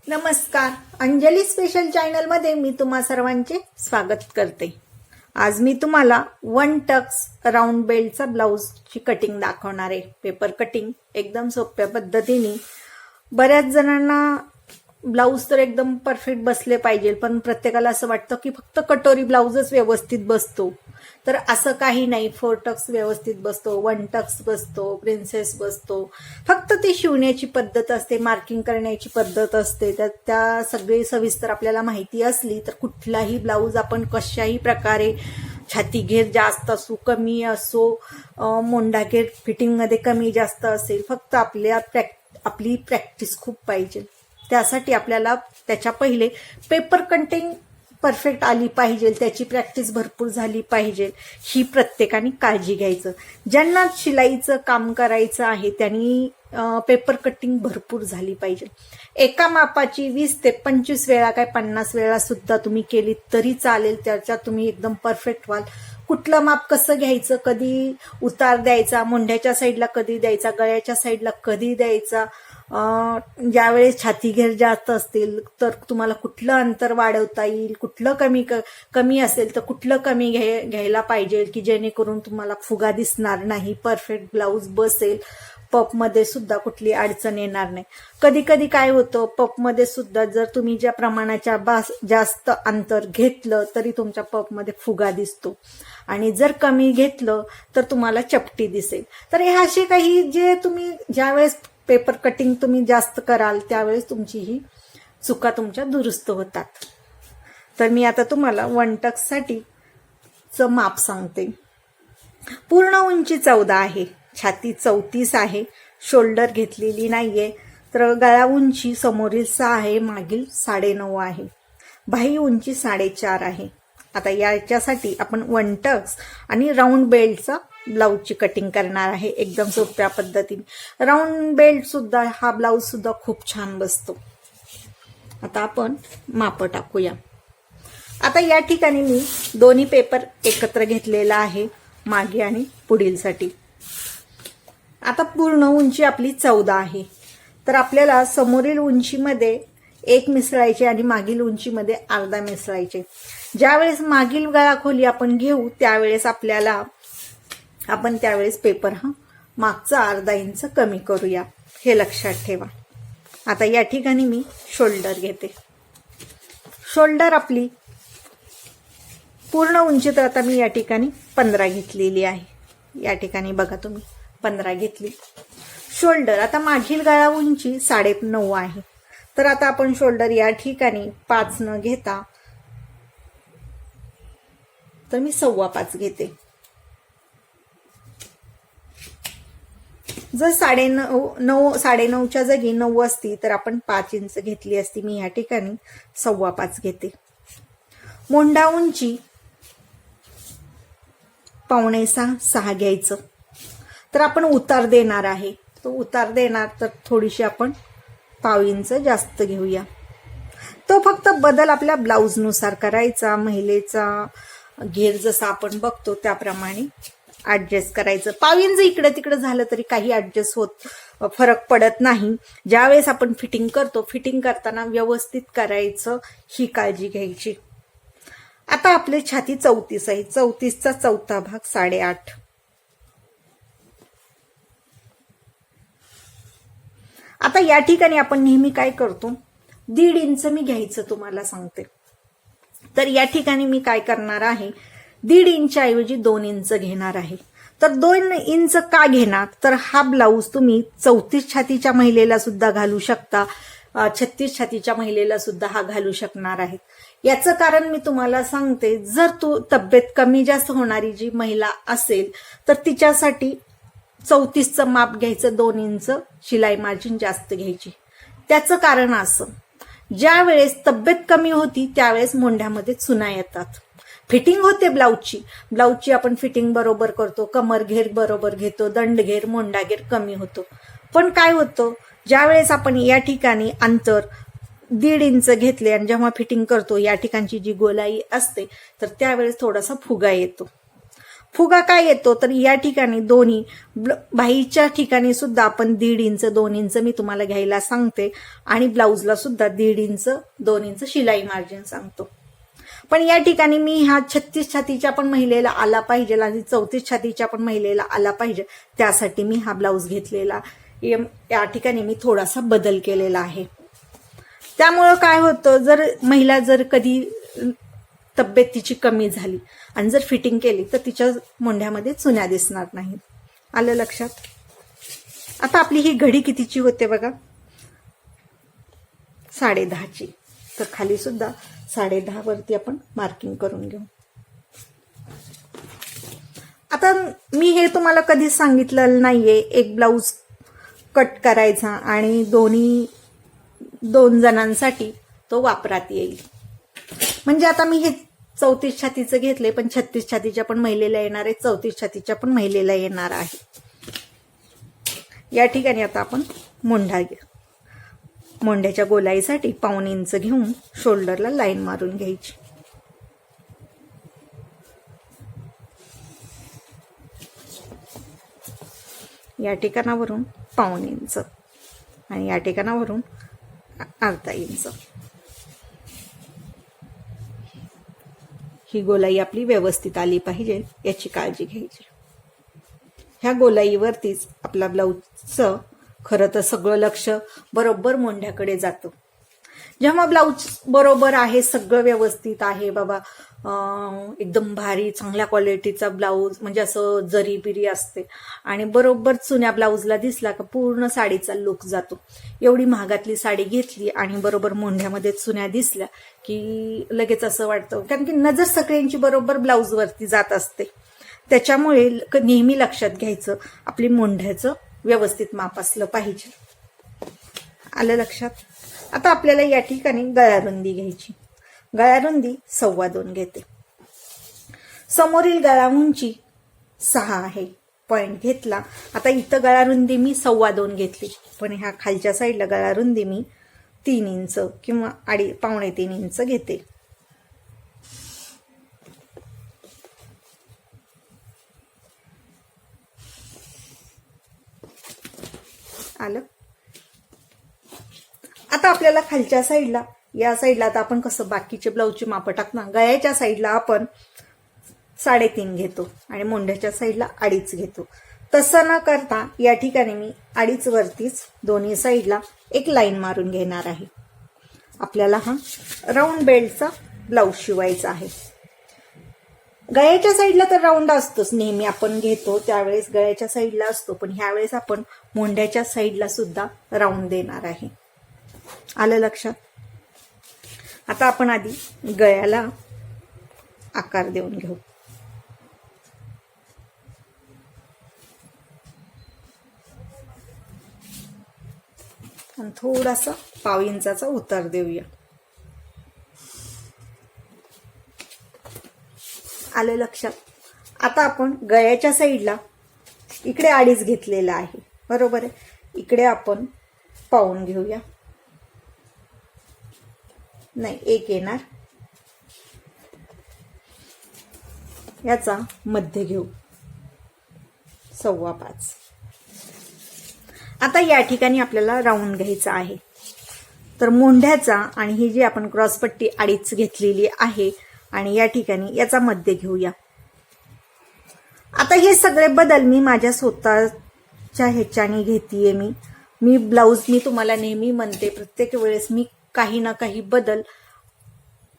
नमस्कार. अंजली स्पेशल चॅनलमध्ये मी तुम्हा सर्वांचे स्वागत करते. आज मी तुम्हाला वन टक्स राऊंड बेल्टचा ब्लाऊजची कटिंग दाखवणार आहे. पेपर कटिंग एकदम सोप्या पद्धतीने. बऱ्याच जणांना ब्लाऊज तर एकदम परफेक्ट बसले पाहिजे, पण प्रत्येकाला असं वाटतं की फक्त कटोरी ब्लाऊजच व्यवस्थित बसतो. तर असं काही नाही. 4 टक्स व्यवस्थित बसतो, 1 टक्स बसतो, प्रिन्सेस बसतो. फक्त ती शिवण्याची पद्धत असते, मार्किंग करण्याची पद्धत असते. त्या सगळी सविस्तर आपल्याला माहिती असली तर कुठलाही ब्लाऊज आपण कशाही प्रकारे, छाती घेर जास्त असो कमी असो, मोंढा घेर फिटिंगमध्ये कमी जास्त असेल, फक्त आपली प्रॅक्टिस खूप पाहिजे. त्यासाठी आपल्याला त्याच्या पहिले पेपर कटिंग परफेक्ट आली पाहिजे, त्याची प्रॅक्टिस भरपूर झाली पाहिजे. ही प्रत्येकाने काळजी घ्यायचं. ज्यांना शिलाईचं काम करायचं आहे त्यांनी पेपर कटिंग भरपूर झाली पाहिजे. एका मापाची 20 ते 25 वेळा काय 50 वेळा सुद्धा तुम्ही केली तरी चालेल. त्याच्यात तुम्ही एकदम परफेक्ट व्हाल. कुठलं माप कसं घ्यायचं, कधी उतार द्यायचा, मुंढ्याच्या साईडला कधी द्यायचा, गळ्याच्या साईडला कधी द्यायचा, ज्यावेळेस छाती घेर जास्त असतील तर तुम्हाला कुठलं अंतर वाढवता येईल, कुठलं कमी असेल तर कुठलं कमी घ्यायला पाहिजे की जेणेकरून तुम्हाला फुगा दिसणार नाही, परफेक्ट ब्लाऊज बसेल. पपमध्ये सुद्धा कुठली अडचण येणार नाही. कधी कधी काय होतं, पपमध्ये सुद्धा जर तुम्ही ज्या प्रमाणाच्या जास्त अंतर घेतलं तरी तुमच्या पपमध्ये फुगा दिसतो, आणि जर कमी घेतलं तर तुम्हाला चपटी दिसेल. तर हे असे काही जे तुम्ही ज्यावेळेस पेपर कटिंग तुम्ही जास्त कराल त्यावेळेस तुमची ही चुका तुमच्या दुरुस्त होतात. तर मी आता तुम्हाला 1 टक्ससाठीचं माप सांगते. पूर्ण उंची 14 आहे, छाती 34 आहे, शोल्डर घेतलेली नाहीये. तर गळा उंची समोरील 6 आहे, मागील 9.5 आहे, बाही उंची 4.5 आहे. आता याच्यासाठी आपण 1 टक्स आणि राऊंड बेल्टचा ब्लाऊजची कटिंग करणार आहे एकदम सोप्या पद्धतीने. राऊंड बेल्ट सुद्धा हा ब्लाऊज सुद्धा खूप छान बसतो. आता आपण माप टाकूया. आता या ठिकाणी मी दोन्ही पेपर एकत्र घेतलेला आहे, मागे आणि पुढीलसाठी. आता पूर्ण उंची आपली 14 आहे, तर आपल्याला समोरील उंचीमध्ये 1 मिसळायचे आणि मागील उंचीमध्ये अर्धा मिसळायचे. ज्यावेळेस मागील गळा खोली आपण घेऊ त्यावेळेस आपण त्यावेळेस पेपर मागचा अर्धा इंच कमी करूया, हे लक्षात ठेवा. आता या ठिकाणी मी शोल्डर घेते. शोल्डर आपली पूर्ण उंची तर आता मी या ठिकाणी 15 घेतलेली आहे. या ठिकाणी बघा तुम्ही 15 घेतली. शोल्डर आता मागील गळा उंची 9.5 आहे, तर आता आपण शोल्डर या ठिकाणी 5 न घेता तर मी 5.25 घेते. जर 9.5च्या जागी 9 असती तर आपण 5 इंच घेतली असती. मी या ठिकाणी 5.25 घेते. मोंढा उंची 5.25-6 घ्यायचं. तर आपण उतार देणार आहे, तो उतार देणार तर थोडीशी आपण 0.5 इंच जास्त घेऊया. तो फक्त बदल आपल्या ब्लाऊजनुसार करायचा. महिलेचा घेर जसा आपण बघतो त्याप्रमाणे ऍडजस्ट करायचं. 0.5 इंच इकडे तिकडे झालं तरी काही ऍडजस्ट फरक पडत नाही. ज्यावेळेस आपण फिटिंग करतो, फिटिंग करताना व्यवस्थित करायचं, ही काळजी घ्यायची. आता आपली छाती 34 आहे, 34चा चौथा भाग 8.5. आता या ठिकाणी आपण नेहमी काय करतो, 1.5 इंच मी घ्यायचं तुम्हाला सांगते. तर या ठिकाणी मी काय करणार आहे, 1.5 इंच ऐवजी 2 इंच घेणार आहे. तर 2 इंच का घेणार, तर हा ब्लाऊज तुम्ही 34 छातीच्या महिलेला सुद्धा घालू शकता, 36 छातीच्या महिलेला सुद्धा हा घालू शकणार आहे. याचं कारण मी तुम्हाला सांगते. जर तब्येत कमी जास्त होणारी जी महिला असेल तर तिच्यासाठी 34चं माप घ्यायचं, 2 इंच शिलाई मार्जिन जास्त घ्यायची. त्याचं कारण असं, ज्या वेळेस तब्येत कमी होती त्यावेळेस मोंढ्यामध्ये चुना येतात. फिटिंग होते ब्लाऊजची आपण फिटिंग बरोबर करतो, कमर घेर बरोबर घेतो, दंड घेर, मोंढा घेर कमी होतो. पण काय होतं, ज्यावेळेस आपण या ठिकाणी अंतर 1.5 इंच घेतले आणि जेव्हा फिटिंग करतो या ठिकाणची जी गोलाई असते तर त्यावेळेस थोडासा फुगा येतो. फुगा काय येतो तर या ठिकाणी दोन्ही बाहीच्या ठिकाणी सुद्धा आपण 1.5 इंच 2 इंच मी तुम्हाला घ्यायला सांगते आणि ब्लाऊजला सुद्धा 1.5 इंच 2 इंच शिलाई मार्जिन सांगतो. पण या ठिकाणी मी हा 36 छातीच्या पण महिलेला आला पाहिजे आणि 34 छातीच्या पण महिलेला आला पाहिजे त्यासाठी मी हा ब्लाऊज घेतलेला. या ठिकाणी मी थोडासा बदल केलेला आहे. त्यामुळं काय होतं, जर महिला जर कधी तब्येत तिची कमी झाली आणि जर फिटिंग केली तर तिच्या मोंढ्यामध्ये चुन्या दिसणार नाहीत. आलं लक्षात. आता आपली ही घडी कितीची होते बघा, 10.5ची. तर खाली सुद्धा 10.5 वरती आपण मार्किंग करून घेऊ. आता मी हे तुम्हाला कधीच सांगितलेलं नाहीये एक ब्लाऊज कट करायचा आणि 2 जणांसाठी तो वापरात येईल. म्हणजे आता मी हे 34 छातीचं घेतले, पण 36 छातीच्या पण महिलेला येणार आहे, 34 छातीच्या पण महिलेला येणार आहे. या ठिकाणी आता आपण मोंढ्याच्या गोलाईसाठी 1.5 इंच घेऊन शोल्डरला लाईन मारून घ्यायची. या ठिकाणावरून 1.5 इंच आणि या ठिकाणावरून 1/2 इंच. ही गोलाई आपली व्यवस्थित आली पाहिजे याची काळजी घ्यायची. ह्या गोलाईवरतीच आपला ब्लाऊजचं खरं तर सगळं लक्ष बरोबर मोंढ्याकडे जातं. जेव्हा ब्लाऊज बरोबर आहे, सगळं व्यवस्थित आहे बाबा, एकदम भारी चांगल्या क्वालिटीचा ब्लाऊज, म्हणजे असं जरी बिरी असते आणि बरोबर चुन्या ब्लाऊजला दिसला का पूर्ण साडीचा लुक जातो. एवढी महागातली साडी घेतली आणि बरोबर मोंढ्यामध्ये चुन्या दिसल्या की लगेच असं वाटतं, कारण की नजर सगळ्यांची बरोबर ब्लाऊजवरती जात असते. त्याच्यामुळे नेहमी लक्षात घ्यायचं आपली मोंढ्याचं व्यवस्थित माप असलं पाहिजे. आलं लक्षात. आता आपल्याला या ठिकाणी गळारुंदी घ्यायची. गळारुंदी 2.25 घेते. समोरील गळा उंची 6 आहे, पॉइंट घेतला. आता इथं गळारुंदी मी 2.25 घेतली, पण ह्या खालच्या साईडला गळारुंदी मी 3 इंच किंवा 2.5-3 इंच घेते. आलं. आता आपल्याला खालच्या साईडला, या साईडला आता आपण कसं बाकीचे ब्लाऊजची मापं टाकणार, गळ्याच्या साईडला आपण 3.5 घेतो आणि मोंढ्याच्या साईडला 2.5 घेतो. तसं न करता या ठिकाणी मी 2.5 वरतीच दोन्ही साईडला एक लाईन मारून घेणार आहे. आपल्याला हा राऊंड बेल्टचा ब्लाऊज शिवायचा आहे. गळ्याच्या साईडला तर राऊंड असतोच, नेहमी आपण घेतो त्यावेळेस गळ्याच्या साईडला असतो, पण ह्यावेळेस आपण मोंढ्याच्या साईडला सुद्धा राऊंड देणार आहे. आलं लक्षात. आता आपण आधी गळ्याला आकार देऊन घेऊ. आणि थोडासा 1/2 इंचाचा उतार देऊया. आलं लक्षात. आता आपण गळ्याच्या साईडला इकडे 2.5 घेतलेला आहे, बरोबर आहे. इकडे आपण 1 घेऊया, नाही 1 येणार. याचा मध्य घेऊ 5.25. आता या ठिकाणी आपल्याला राऊंड घ्यायचा आहे. तर मोंढ्याचा आणि ही जी आपण क्रॉसपट्टी 2.5 घेतलेली आहे आणि या ठिकाणी याचा मध्य घेऊया. आता हे सगळे बदल मी माझ्या स्वतःच्या ह्याच्याने घेतीये. मी ब्लाऊज मी तुम्हाला नेहमी म्हणते, प्रत्येक वेळेस मी काही ना काही बदल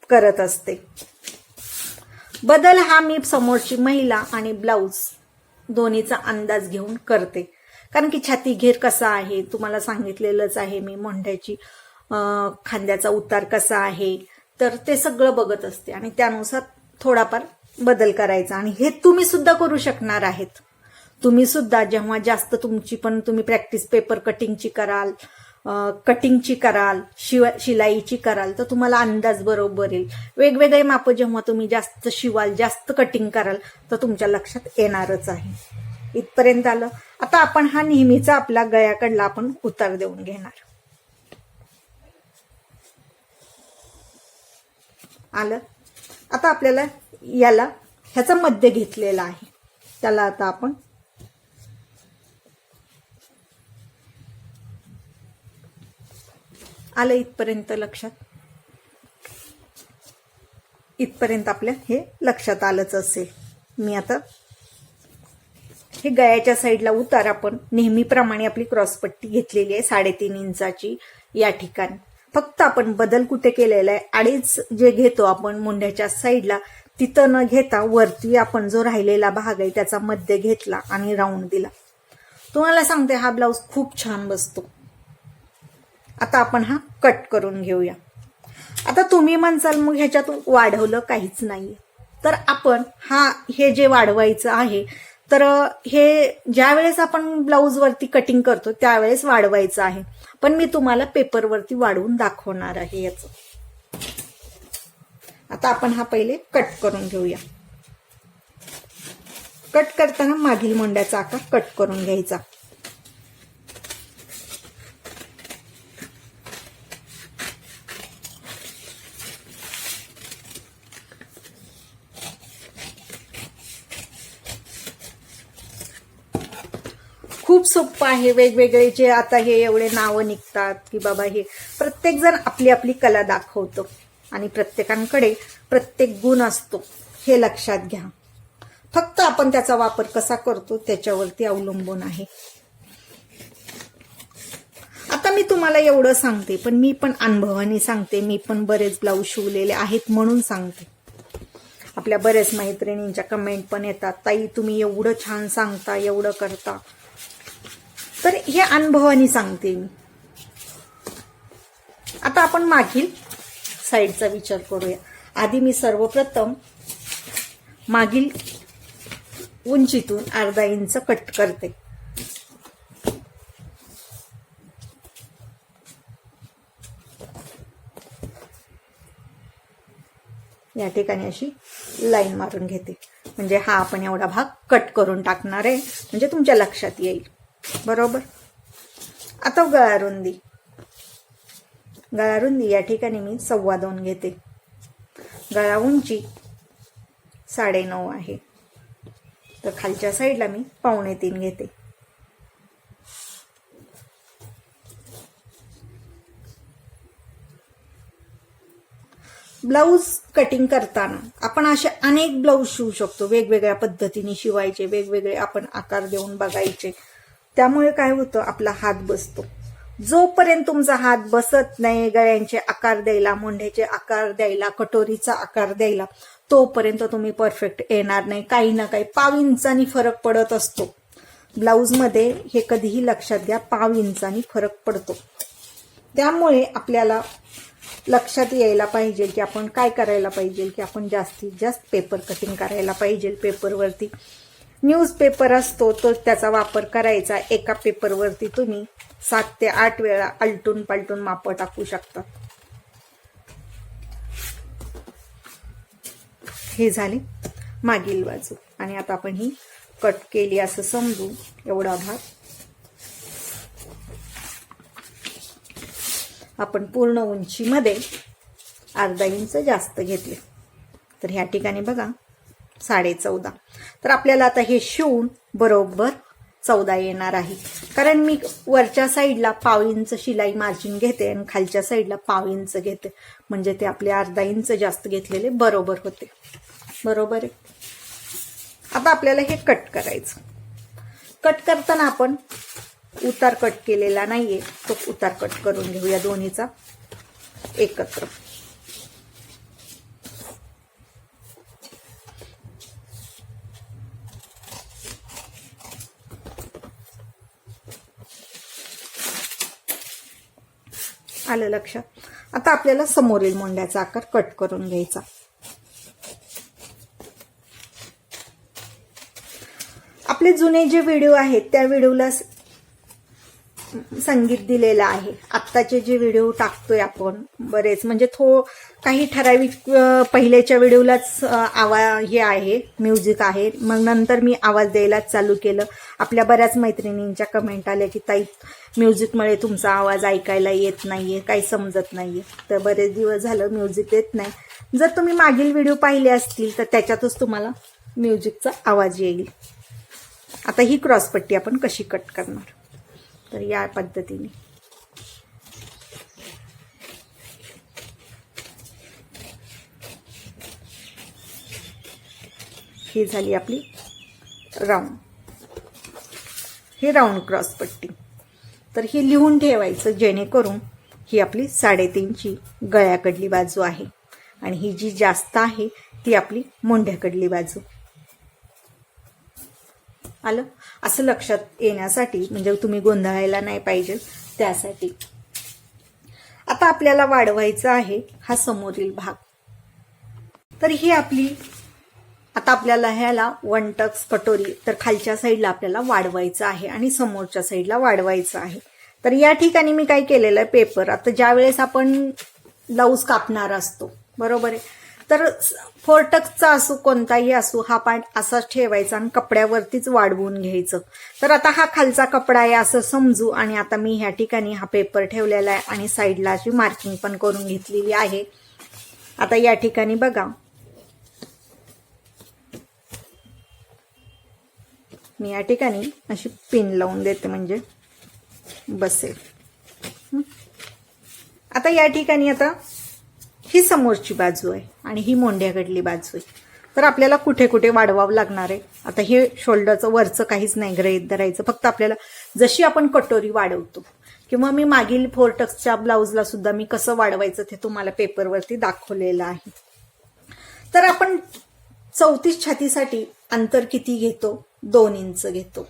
करत असते. बदल हा मी समोरची महिला आणि ब्लाऊज दोन्हीचा अंदाज घेऊन करते. कारण की छाती घेर कसा आहे तुम्हाला सांगितलेलंच आहे मी, मोंढ्याची खांद्याचा उतार कसा आहे, तर ते सगळं बघत असते आणि त्यानुसार थोडाफार बदल करायचा. आणि हे तुम्ही सुद्धा करू शकणार आहेत. तुम्ही सुद्धा जेव्हा जास्त तुम्ही प्रॅक्टिस पेपर कटिंगची कराल, शिलाईची कराल, तर तुम्हाला अंदाज बरोबर येईल. वेगवेगळे माप जेव्हा तुम्ही जास्त शिवाल, जास्त कटिंग कराल, तर तुमच्या लक्षात येणारच आहे. इथपर्यंत आलं. आता आपण हा नेहमीचा आपला गळ्याकडला आपण उतार देऊन घेणार. आलं. आता आपल्याला ह्याचा मध्य घेतलेला आहे. त्याला आता आपण आलं इथपर्यंत लक्षात, इथपर्यंत आपल्या हे लक्षात आलंच असेल. मी आता हे गळ्याच्या साईडला उतार आपण नेहमीप्रमाणे आपली क्रॉसपट्टी घेतलेली आहे 3.5 इंचाची या ठिकाणी. फक्त आपण बदल कुठे केलेला आहे, अडीच जे घेतो आपण मुंड्याच्या साईडला तिथं न घेता वरती आपण जो राहिलेला भाग आहे त्याचा मध्य घेतला आणि राऊंड दिला. तुम्हाला सांगते हा ब्लाऊज खूप छान बसतो. आता आपण हा कट करून घेऊया. आता तुम्ही म्हणसाल मग ह्याच्यात वाढवलं काहीच नाहीये, तर आपण हे जे वाढवायचं आहे तर हे ज्या वेळेस आपण ब्लाऊज वरती कटिंग करतो त्यावेळेस वाढवायचं आहे, पण मी तुम्हाला पेपरवरती वाढवून दाखवणार आहे याचं. आता आपण हा पहिले कट करून घेऊया. कट करताना मागील मुंड्याचा आकार कट करून घ्यायचा. खूप सोपं आहे. वेगवेगळे जे आता हे एवढे नावं निघतात की बाबा हे प्रत्येक जण आपली आपली कला दाखवतो आणि प्रत्येकांकडे प्रत्येक गुण असतो, हे लक्षात घ्या. फक्त आपण त्याचा वापर कसा करतो त्याच्यावरती अवलंबून आहे. आता मी तुम्हाला एवढं सांगते, पण मी पण अनुभवाने सांगते. मी पण बरेच ब्लाऊज शिवलेले आहेत म्हणून सांगते. आपल्या बरेच मैत्रिणींच्या कमेंट पण येतात, ताई तुम्ही एवढं छान सांगता, एवढं करता. तर हे अनुभवाने सांगते मी. आता आपण मागील साईडचा विचार करूया. आधी मी सर्वप्रथम मागील उंचीतून अर्धा इंच कट करते. या ठिकाणी अशी लाईन मारून घेते, म्हणजे हा आपण एवढा भाग कट करून टाकणार आहे, म्हणजे तुमच्या लक्षात येईल. बरोबर. आता गळा रुंदी, गळा रुंदी या ठिकाणी मी 2.25 घेते. गळा उंची 9.5 आहे, तर खालच्या साईडला मी 2.25 घेते. ब्लाऊज कटिंग करताना आपण असे अनेक ब्लाऊज शिवू शकतो. वेगवेगळ्या पद्धतीने शिवायचे, वेगवेगळे आपण आकार देऊन बघायचे. त्यामुळे काय होतं, आपला हात बसतो. जोपर्यंत तुमचा हात बसत नाही गळ्यांचे आकार द्यायला, मुंढ्याचे आकार द्यायला, कटोरीचा आकार द्यायला, तोपर्यंत तुम्ही परफेक्ट येणार नाही. काही ना काही 1/2 इंचानी फरक पडत असतो ब्लाऊजमध्ये. हे कधीही लक्षात घ्या, 1/2 इंचानी फरक पडतो. त्यामुळे आपल्याला लक्षात यायला पाहिजे की आपण काय करायला पाहिजे, की आपण जास्तीत जास्त पेपर कटिंग करायला पाहिजे. पेपरवरती न्यूजपेपर असतो तो त्याचा वापर करायचा. एका पेपरवरती तुम्ही 7 ते 8 वेळा आलटून पालटून माप टाकू शकता. हे झाले मागील बाजू. आणि आता आपण ही कट केली असं समजू. एवढा भाग आपण पूर्ण उंचीमध्ये अर्धा इंच जास्त घेतले, तर ह्या ठिकाणी बघा 14.5. तर आपल्याला आता हे शिवून बरोबर 14 येणार आहे. कारण मी वरच्या साईडला 1/2 इंच शिलाई मार्जिन घेते आणि खालच्या साईडला 1/2 इंच घेते, म्हणजे ते आपले अर्धा इंच जास्त घेतलेले बरोबर होते. बरोबर आहे. आता आपल्याला हे कट करायचं. कट करताना आपण उतार कट केलेला नाहीये, तो उतार कट करून घेऊया दोन्हीचा एकत्र. आलं लक्षात. आता आपल्याला समोरील मुंड्याचा आकार कट करून घ्यायचा. आपले जुने जे व्हिडिओ आहेत त्या व्हिडिओला संगीत दिलेलं आहे. आत्ताचे जे व्हिडिओ टाकतोय आपण बरेच, म्हणजे काही ठराविक पहिल्याच्या व्हिडिओलाच हे आहे, म्युझिक आहे. मग नंतर मी आवाज द्यायला चालू केलं. आपल्या बऱ्याच मैत्रिणींच्या कमेंट आल्या की ताई म्युझिकमुळे तुमचा आवाज ऐकायला येत नाहीये, काही समजत नाहीये. तर बरेच दिवस झालं म्युझिक येत नाही. जर तुम्ही मागील व्हिडिओ पाहिले असतील तर त्याच्यातच तुम्हाला म्युझिकचा आवाज येईल. आता ही क्रॉसपट्टी आपण कशी कट करणार, तर या पद्धतीने ही झाली आपली राऊंड, ही राऊंड क्रॉसपट्टी. तर ही लिहून ठेवायचं जेणेकरून ही आपली 3.5ची गळ्याकडली बाजू आहे आणि ही जी जास्त आहे ती आपली मोंढ्याकडली बाजू. आलं असं लक्षात येण्यासाठी, म्हणजे तुम्ही गोंधळायला नाही पाहिजे त्यासाठी. आता आपल्याला वाढवायचा आहे हा समोरील भाग. तर ही आपली, आता आपल्याला ह्याला 1 टक्स कटोरी तर खालच्या साईडला आपल्याला वाढवायचं आहे आणि समोरच्या साईडला वाढवायचं आहे. तर या ठिकाणी मी काय केलेलं आहे, पेपर, आता ज्या वेळेस आपण ब्लाऊज कापणार असतो बरोबर आहे, तर 4 टक्सचा असो कोणताही असो हा पार्ट असाच ठेवायचा आणि कपड्यावरतीच वाढवून घ्यायचं. तर आता हा खालचा कपडा आहे असं समजू आणि आता मी ह्या ठिकाणी हा पेपर ठेवलेला आहे आणि साईडला अशी मार्किंग पण करून घेतलेली आहे. आता या ठिकाणी बघा मी या ठिकाणी अशी पिन लावून देते म्हणजे बसेल. आता या ठिकाणी आता ही समोरची बाजू आहे आणि ही मोंढ्याकडली बाजू आहे. तर आपल्याला कुठे कुठे वाढवावं लागणार आहे. आता हे शोल्डरचं वरचं काहीच नाही गृहीत धरायचं, फक्त आपल्याला जशी आपण कटोरी वाढवतो किंवा मी मागील 4 टक्सच्या ब्लाऊजला सुद्धा मी कसं वाढवायचं ते तुम्हाला पेपरवरती दाखवलेलं आहे. तर आपण 34 छातीसाठी अंतर किती घेतो, 2 इंच घेतो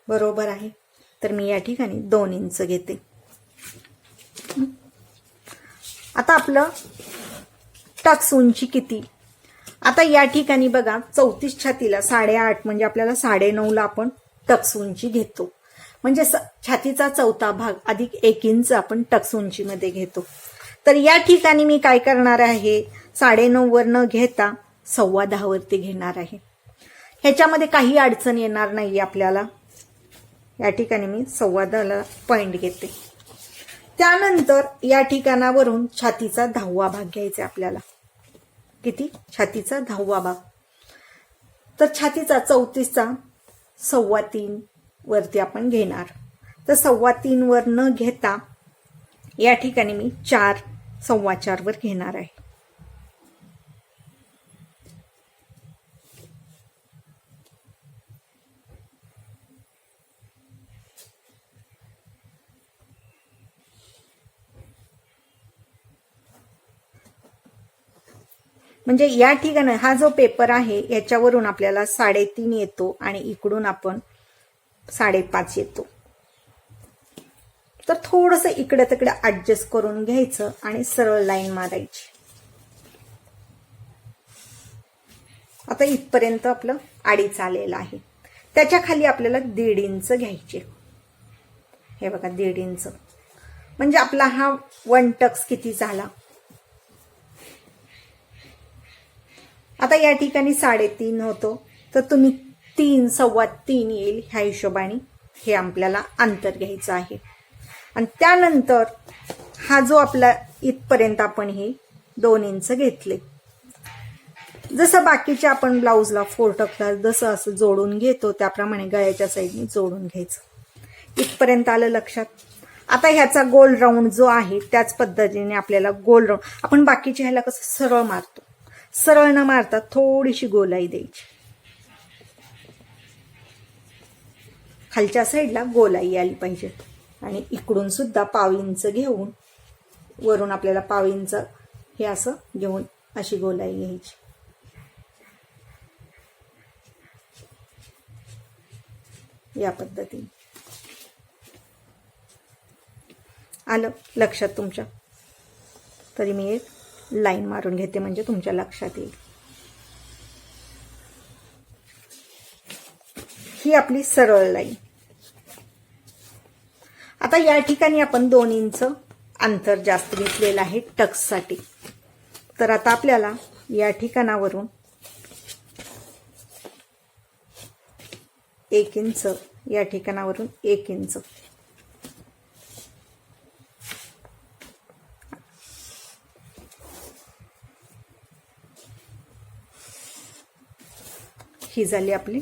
बरोबर आहे. तर मी या ठिकाणी 2 इंच घेते. आता आपलं टक्स उंची किती, आता या ठिकाणी बघा 34 छातीला 8.5 म्हणजे आपल्याला 9.5ला आपण टक्स उंची घेतो, म्हणजे छातीचा 4था भाग अधिक 1 इंच आपण टक्स उंचीमध्ये घेतो. तर या ठिकाणी मी काय करणार आहे, 9.5 वर न घेता 10.15 वरती घेणार आहे. ह्याच्यामध्ये काही अडचण येणार नाही आपल्याला. या ठिकाणी मी 10.15ला पॉइंट घेते. त्यानंतर या ठिकाणावरून छातीचा 10वा भाग घ्यायचा आपल्याला. किती, छातीचा 10वा भाग. तर छातीचा 34चा 3.25 वरती आपण घेणार. तर 3.25 वर न घेता या ठिकाणी मी 4, 4.25 वर घेणार आहे. म्हणजे या ठिकाणी हा जो पेपर आहे याच्यावरून आपल्याला 3.5 येतो आणि इकडून आपण 5.5 येतो. तर थोडंसं इकडे तिकडे ऍडजस्ट करून घ्यायचं आणि सरळ लाईन मारायची. आता इथपर्यंत आपलं अडीच आलेलं आहे. त्याच्या खाली आपल्याला 1.5 इंच घ्यायचे. हे बघा 1.5 इंच म्हणजे आपला हा 1 टक्स किती झाला. आता या ठिकाणी 3.5 होतो, तर तुम्ही 3, 3.25 येईल ह्या हिशोबाने हे आपल्याला अंतर घ्यायचं आहे. आणि त्यानंतर हा जो आपला इथपर्यंत आपण हे 2 इंच घेतले. जसं बाकीच्या आपण ब्लाऊजला 4 टक्सला जसं असं जोडून घेतो त्याप्रमाणे गळ्याच्या साईडने जोडून घ्यायचं. इथपर्यंत आलं लक्षात. आता ह्याचा गोल राऊंड जो आहे त्याच पद्धतीने आपल्याला गोल राऊंड, आपण बाकीच्या ह्याला कसं सरळ मारतो, सरळ न मारता थोडीशी गोलाई द्यायची. खालच्या साईडला गोलाई आली पाहिजे आणि इकडून सुद्धा 1/2 इंच घेऊन वरून आपल्याला 1/2 इंच हे असं घेऊन अशी गोलाई घ्यायची. या पद्धतीने आलं लक्षात तुमच्या. तरी मी एक लाईन मारून घेते म्हणजे तुमच्या लक्षात येईल. ही आपली सरळ लाईन. आता या ठिकाणी आपण 2 इंच अंतर जास्त घेतलेलं आहे टक्ससाठी. तर आता आपल्याला या ठिकाणावरून 1 इंच, या ठिकाणावरून 1 इंच ही झाली आपली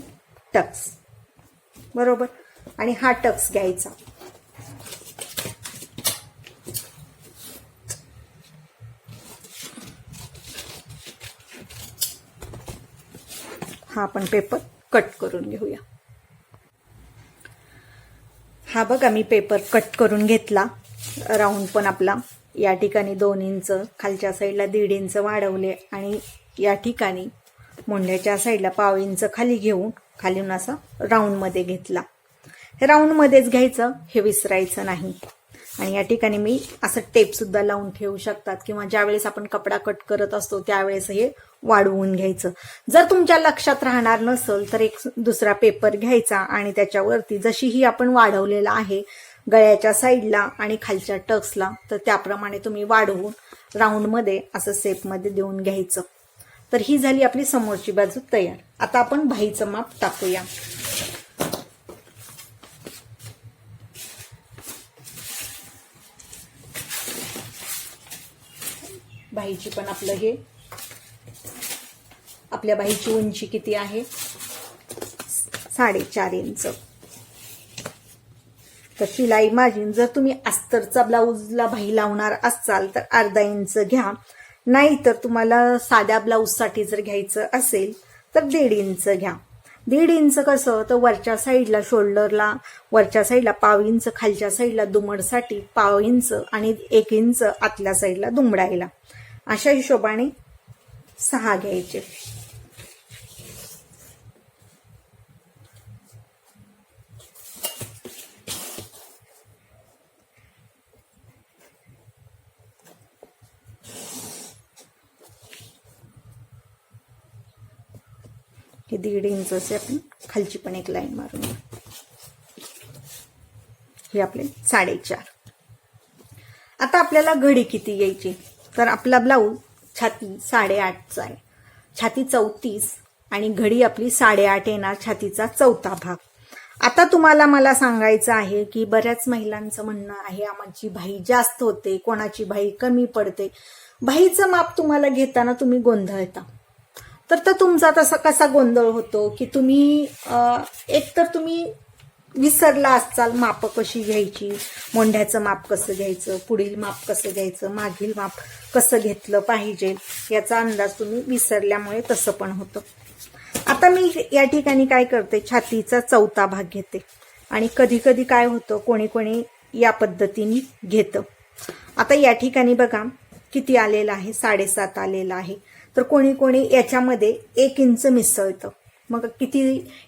टक्स. बरोबर. आणि हा टक्स घ्यायचा. हा आपण पेपर कट करून घेऊया. हा बघा मी पेपर कट करून घेतला. राऊंड पण आपला या ठिकाणी 2 इंच, खालच्या साईडला 1.5 इंच वाढवले आणि या ठिकाणी मुंड्याच्या साईडला पाव इंच खाली घेऊन खालून असा राऊंड मध्ये घेतला. हे राऊंड मध्येच घ्यायचं, हे विसरायचं नाही. आणि या ठिकाणी मी असं टेप सुद्धा लावून ठेवू शकतात किंवा ज्यावेळेस आपण कपडा कट करत असतो त्यावेळेस हे वाढवून घ्यायचं. जर तुमच्या लक्षात राहणार नसेल तर एक दुसरा पेपर घ्यायचा आणि त्याच्यावरती जशी ही आपण वाढवलेला आहे गळ्याच्या साईडला आणि खालच्या टक्सला, तर त्याप्रमाणे तुम्ही वाढवून राऊंडमध्ये असं शेपमध्ये देऊन घ्यायचं. तर ही झाली आपली समोरची बाजू तयार. आता आपण बाहीचं माप टाकूया. बाहीची पण आपलं हे आपल्या बाहीची उंची किती आहे? 4.5 इंच. तर शिलाई मार्जिन जर तुम्ही अस्तरचा ब्लाऊजला बाही लावणार असाल तर अर्धा इंच घ्या, नाही तर तुम्हाला साध्या ब्लाऊज साठी जर घ्यायचं असेल तर 1.5 इंच घ्या. 1.5 इंच कसं तर वरच्या साईडला शोल्डरला वरच्या साईडला पाव इंच, खालच्या साईडला दुमडसाठी पाव इंच आणि 1 इंच आतल्या साईडला दुमडायला, अशा हिशोबाने 6 घ्यायचे. हे 1.5 इंचचे आपण खालची पण एक लाईन मारून, हे आपले 4.5. आता आपल्याला घडी किती घ्यायची? तर आपला ब्लाऊज छाती 8.5चा आहे, छाती 34 आणि घडी आपली 8.5 येणार, छातीचा 4था भाग. आता तुम्हाला मला सांगायचं आहे की बऱ्याच महिलांचं म्हणणं आहे आमची बाही जास्त होते, कोणाची बाही कमी पडते. बाहीचं माप तुम्हाला घेताना तुम्ही गोंधळता. तर तुमचा तसा कसा गोंधळ होतो की तुम्ही एकतर तुम्ही विसरला असाल माप कशी घ्यायची, मोंढ्याचं माप कसं घ्यायचं, पुढील माप कसं घ्यायचं, मागील माप कसं घेतलं पाहिजे याचा अंदाज तुम्ही विसरल्यामुळे तसं पण होतं. आता मी या ठिकाणी काय करते, छातीचा 4था भाग घेते आणि कधी कधी काय होतं कोणी कोणी या पद्धतीने घेतं. आता या ठिकाणी बघा किती आलेलं आहे, 7.5 आलेलं आहे. तर कोणी कोणी याच्यामध्ये 1 इंच मिसळतं. मग किती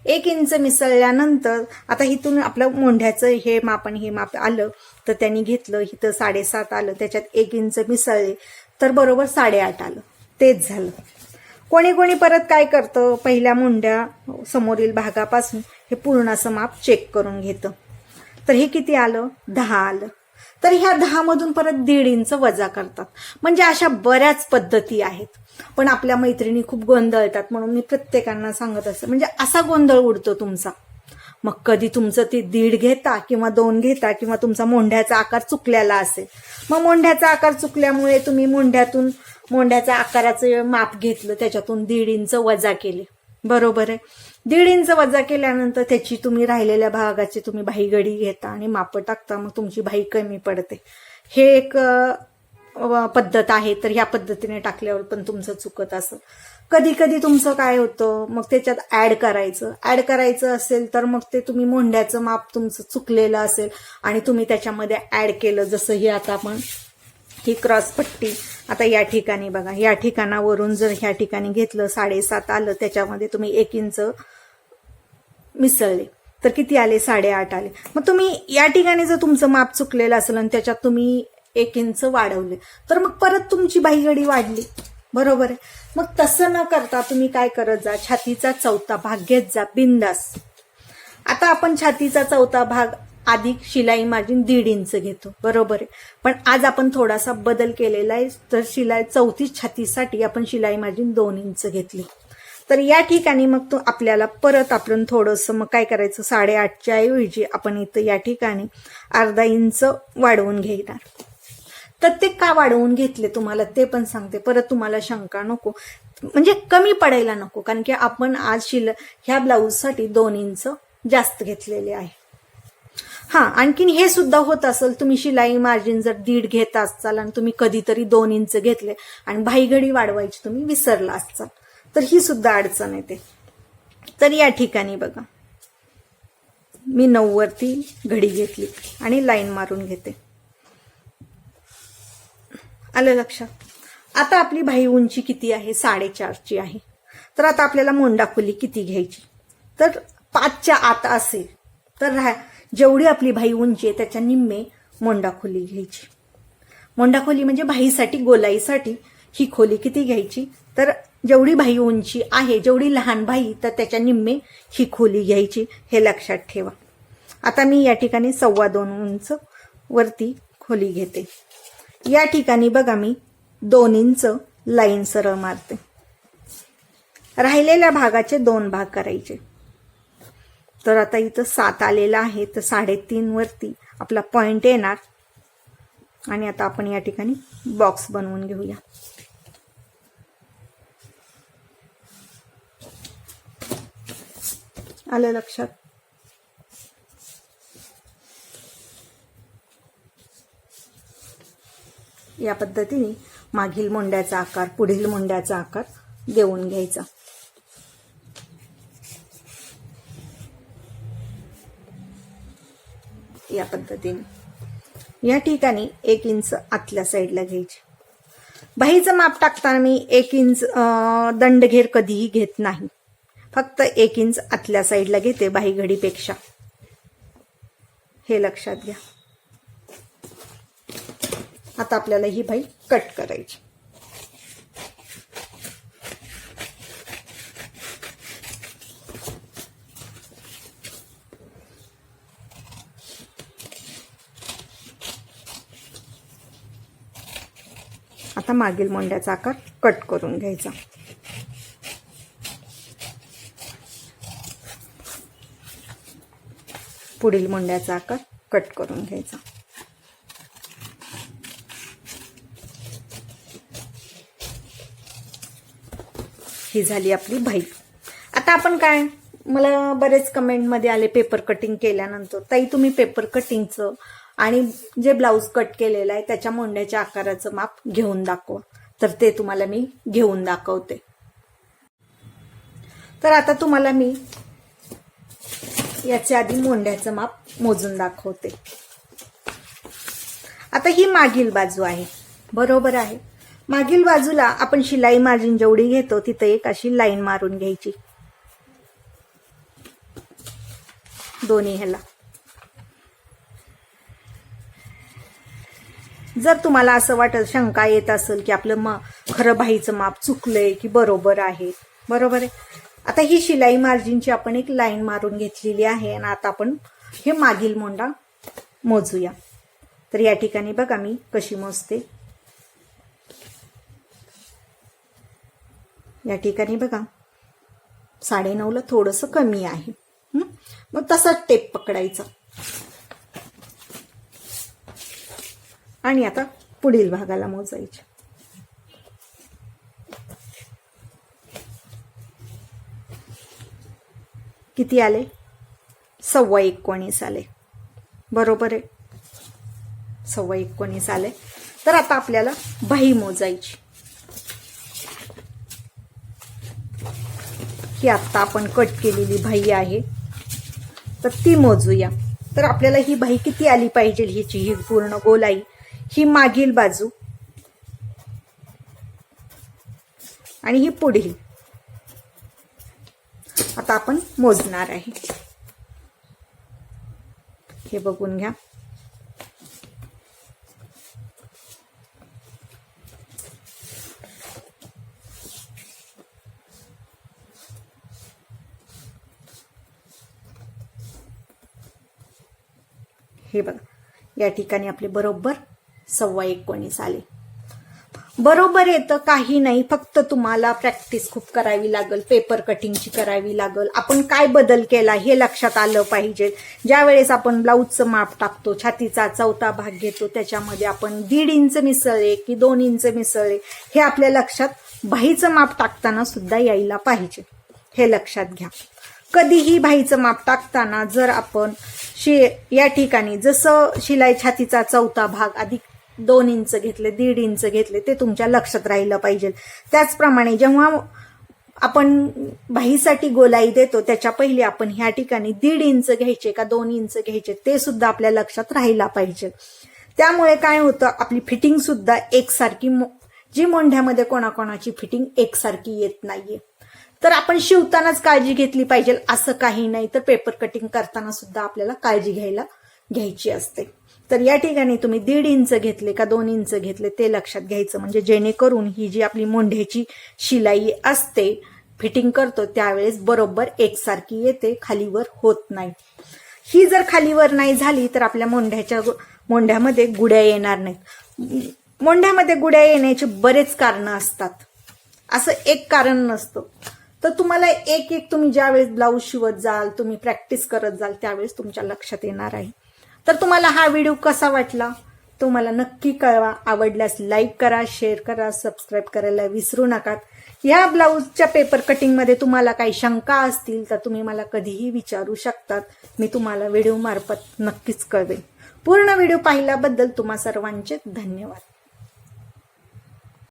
1 इंच मिसळल्यानंतर आता इथून आपलं मोंढ्याचं हे माप आणि हे माप आलं तर त्यांनी घेतलं, इथं 7.5 आलं, त्याच्यात 1 इंच मिसळले तर बरोबर 8.5 आलं. तेच झालं. कोणी कोणी परत काय करतं, पहिल्या मुंड्या समोरील भागापासून हे पूर्ण असं माप चेक करून घेतं. तर हे किती आलं? 10 आलं. तर ह्या 10 मधून परत 1.5 इंच वजा करतात. म्हणजे अशा बऱ्याच पद्धती आहेत, पण आपल्या मैत्रिणी खूप गोंधळतात म्हणून मी प्रत्येकांना सांगत असते. म्हणजे असा गोंधळ उडतो तुमचा. मग कधी तुमचं ते 1.5 घेता किंवा 2 घेता किंवा तुमचा मोंढ्याचा आकार चुकलेला असेल, मग मोंढ्याचा आकार चुकल्यामुळे तुम्ही मोंढ्याचा आकाराचं माप घेतलं, त्याच्यातून 1.5 इंच वजा केले, बरोबर आहे. 1.5 इंच वजा केल्यानंतर त्याची तुम्ही राहिलेल्या भागाची तुम्ही बाही गडी घेता आणि माप टाकता, मग तुमची बाही कमी पडते. हे एक पद्धत आहे. तर ह्या पद्धतीने टाकल्यावर पण तुमचं चुकत असं. कधी कधी तुमचं काय होतं, मग त्याच्यात ऍड करायचं असेल तर मग ते तुम्ही मोंढ्याचं माप तुमचं चुकलेलं असेल आणि तुम्ही त्याच्यामध्ये ऍड केलं. जसं हे आता आपण ही क्रॉस पट्टी आता या ठिकाणी बघा, या ठिकाणावरून जर ह्या ठिकाणी घेतलं 7.5 आलं, त्याच्यामध्ये तुम्ही 1 इंच मिसळले तर किती आले? 8.5 आले. मग तुम्ही या ठिकाणी जर तुमचं माप चुकलेलं असेल आणि त्याच्यात तुम्ही 1 इंच वाढवले तर मग परत तुमची बाहीगडी वाढली, बरोबर आहे. मग तसं न करता तुम्ही काय करत जा, छातीचा 4था भाग घेत जा बिंदास. आता आपण छातीचा 4था भाग अधिक शिलाई मार्जिन 1.5 इंच घेतो, बरोबर आहे. पण आज आपण थोडासा बदल केलेला आहे. तर शिलाई 4थी छातीसाठी आपण शिलाई मार्जिन 2 इंच घेतली. तर या ठिकाणी मग तो आपल्याला परत आपण थोडंसं मग काय करायचं, 8.5च्या ऐवजी आपण इथं या ठिकाणी अर्धा इंच वाढवून घेणार. तर ते का वाढवून घेतले तुम्हाला ते पण सांगते, परत तुम्हाला शंका नको, म्हणजे कमी पडायला नको. कारण की आपण आज ह्या ब्लाऊजसाठी 2 इंच जास्त घेतलेले आहे. हा, आणखीन हे सुद्धा होत असेल, तुम्ही शिलाई मार्जिन जर 1.5 घेत असाल आणि तुम्ही कधीतरी 2 इंच घेतले आणि भाईघडी वाढवायची तुम्ही विसरला असाल, तर ही सुद्धा अडचण येते. तर या ठिकाणी बघा, मी 9 वरती घडी घेतली आणि लाईन मारून घेते. आलं लक्षात? आता आपली भाई उंची किती आहे? 4.5 आहे. तर आता आपल्याला मोंडा खोली किती घ्यायची? तर 5च्या आत असेल तर जेवढी आपली भाई उंची आहे त्याच्या निम्मे मोंडा खोली घ्यायची. मोंडा खोली म्हणजे भाईसाठी, गोलाईसाठी ही खोली किती घ्यायची? तर जेवढी भाई उंची आहे, जेवढी लहान भाई, तर त्याच्या निम्मे ही खोली घ्यायची. हे लक्षात ठेवा. आता मी या ठिकाणी 2.25 इंच वरती खोली घेते. या ठिकाणी बघा, मी 2 इंच लाईन सरळ मारते. राहिलेल्या भागाचे 2 भाग करायचे. तर आता इथं 7 आलेला आहे, तर 3.5 वरती आपला पॉइंट येणार. आणि आता आपण या ठिकाणी बॉक्स बनवून घेऊया. आलं लक्षात? या पद्धतीने मागील मोंड्याचा आकार, पुढील मोंड्याचा आकार देऊन घ्यायचा. या पद्धतीने या ठिकाणी 1 इंच आतल्या साईडला घ्यायची. भाईचं माप टाकताना मी 1 इंच दंडघेर कधीही घेत नाही, फक्त 1 इंच आतल्या साईडला घेते भाई घडीपेक्षा. हे लक्षात घ्या. आता आपल्याला ही भाई कट करायची. आता मागील मोंड्याचा आकार कट करून घ्यायचा. पुढील मोंड्याचा आकार कट करून घ्यायचा. ही झाली आपली भाई. आता आपण काय, मला बरेच कमेंटमध्ये आले पेपर कटिंग केल्यानंतर, ताई तुम्ही पेपर कटिंगचं आणि जे ब्लाऊज कट केलेलं आहे त्याच्या मोंड्याच्या आकाराचं माप घेऊन दाखवा. तर ते तुम्हाला मी घेऊन दाखवते. तर आता तुम्हाला मी याच्या आधी मोंड्याचं माप मोजून दाखवते. आता ही मागील बाजू आहे, बरोबर आहे. मागील बाजूला आपण शिलाई मार्जिन जेवढी घेतो तिथे एक अशी लाईन मारून घ्यायची दोन्ही ह्याला. जर तुम्हाला असं वाटत, शंका येत असेल की आपलं खरं भाईचं माप चुकलंय की बरोबर आहे, बरोबर आहे. आता ही शिलाई मार्जिनची आपण एक लाईन मारून घेतलेली आहे आणि आता आपण हे मागील मोंडा मोजूया. तर या ठिकाणी बघा मी कशी मोजते. या ठिकाणी बघा 9.5ला थोडंसं कमी आहे. मग तसाच टेप पकडायचा आणि आता पुढील भागाला मोजायचे. किती आले? 19.25 आले, बरोबर आहे. 19.25 आले. तर आता आपल्याला भाई मोजायची. ही आता आपण कट केलेली भाई आहे, तर ती मोजूया. तर आपल्याला ही भाई किती आली पाहिजे, हिची ही पूर्ण गोलाई, ही मागील बाजू आणि ही पुढील. आता आपण मोजणार आहे. हे बघून घ्या. हे बघा, या ठिकाणी आपले बरोबर 19.25 आले. बरोबर येतं, काही नाही, फक्त तुम्हाला प्रॅक्टिस खूप करावी लागेल, पेपर कटिंगची करावी लागेल. आपण काय बदल केला हे लक्षात आलं पाहिजे. ज्या वेळेस आपण ब्लाऊजचं माप टाकतो, छातीचा 4था भाग घेतो, त्याच्यामध्ये आपण 1.5 इंच मिसळले की 2 इंच मिसळले हे आपल्या लक्षात भाईचं माप टाकताना सुद्धा यायला पाहिजे. हे लक्षात घ्या. कधीही बाहीचं माप टाकताना जर आपण या ठिकाणी जसं शिलाई छातीचा चौथा भाग अधिक 2 इंच घेतले, 1.5 इंच घेतले, ते तुमच्या लक्षात राहिलं पाहिजे. त्याचप्रमाणे जेव्हा आपण बाहीसाठी गोलाई देतो त्याच्या पहिले आपण ह्या ठिकाणी 1.5 इंच घ्यायचे का 2 इंच घ्यायचे ते सुद्धा आपल्या लक्षात राहिला पाहिजे. त्यामुळे काय होतं, आपली फिटिंग सुद्धा एकसारखी, जी मोंढ्यामध्ये कोणाकोणाची फिटिंग एकसारखी येत नाहीये. तर आपण शिवतानाच काळजी घेतली पाहिजे असं काही नाही, तर पेपर कटिंग करताना सुद्धा आपल्याला काळजी घ्यायची असते. तर या ठिकाणी तुम्ही 1.5 इंच घेतले का 2 इंच घेतले ते लक्षात घ्यायचं, म्हणजे जेणेकरून ही जी आपली मोंढ्याची शिलाई असते फिटिंग करतो त्यावेळेस बरोबर एकसारखी येते, खालीवर होत नाही. ही जर खालीवर नाही झाली तर आपल्या मोंढ्यामध्ये गुड्या येणार नाहीत. मोंढ्यामध्ये गुड्या येण्याचे बरेच कारण असतात, असं एक कारण नसतं. तर तुम्हाला एक तुम्ही ज्यावेळेस ब्लाऊज शिवत जाल, तुम्ही प्रॅक्टिस करत जाल त्यावेळेस तुमच्या लक्षात येणार आहे. तर तुम्हाला हा व्हिडिओ कसा वाटला तो मला नक्की कळवा. आवडल्यास लाईक करा, शेअर करा, सबस्क्राईब करायला विसरू नका. या ब्लाऊजच्या पेपर कटिंगमध्ये तुम्हाला काही शंका असतील तर तुम्ही मला कधीही विचारू शकतात, मी तुम्हाला व्हिडिओ मार्फत नक्कीच कळवेन. पूर्ण व्हिडिओ पाहिल्याबद्दल तुम्हा सर्वांचे धन्यवाद.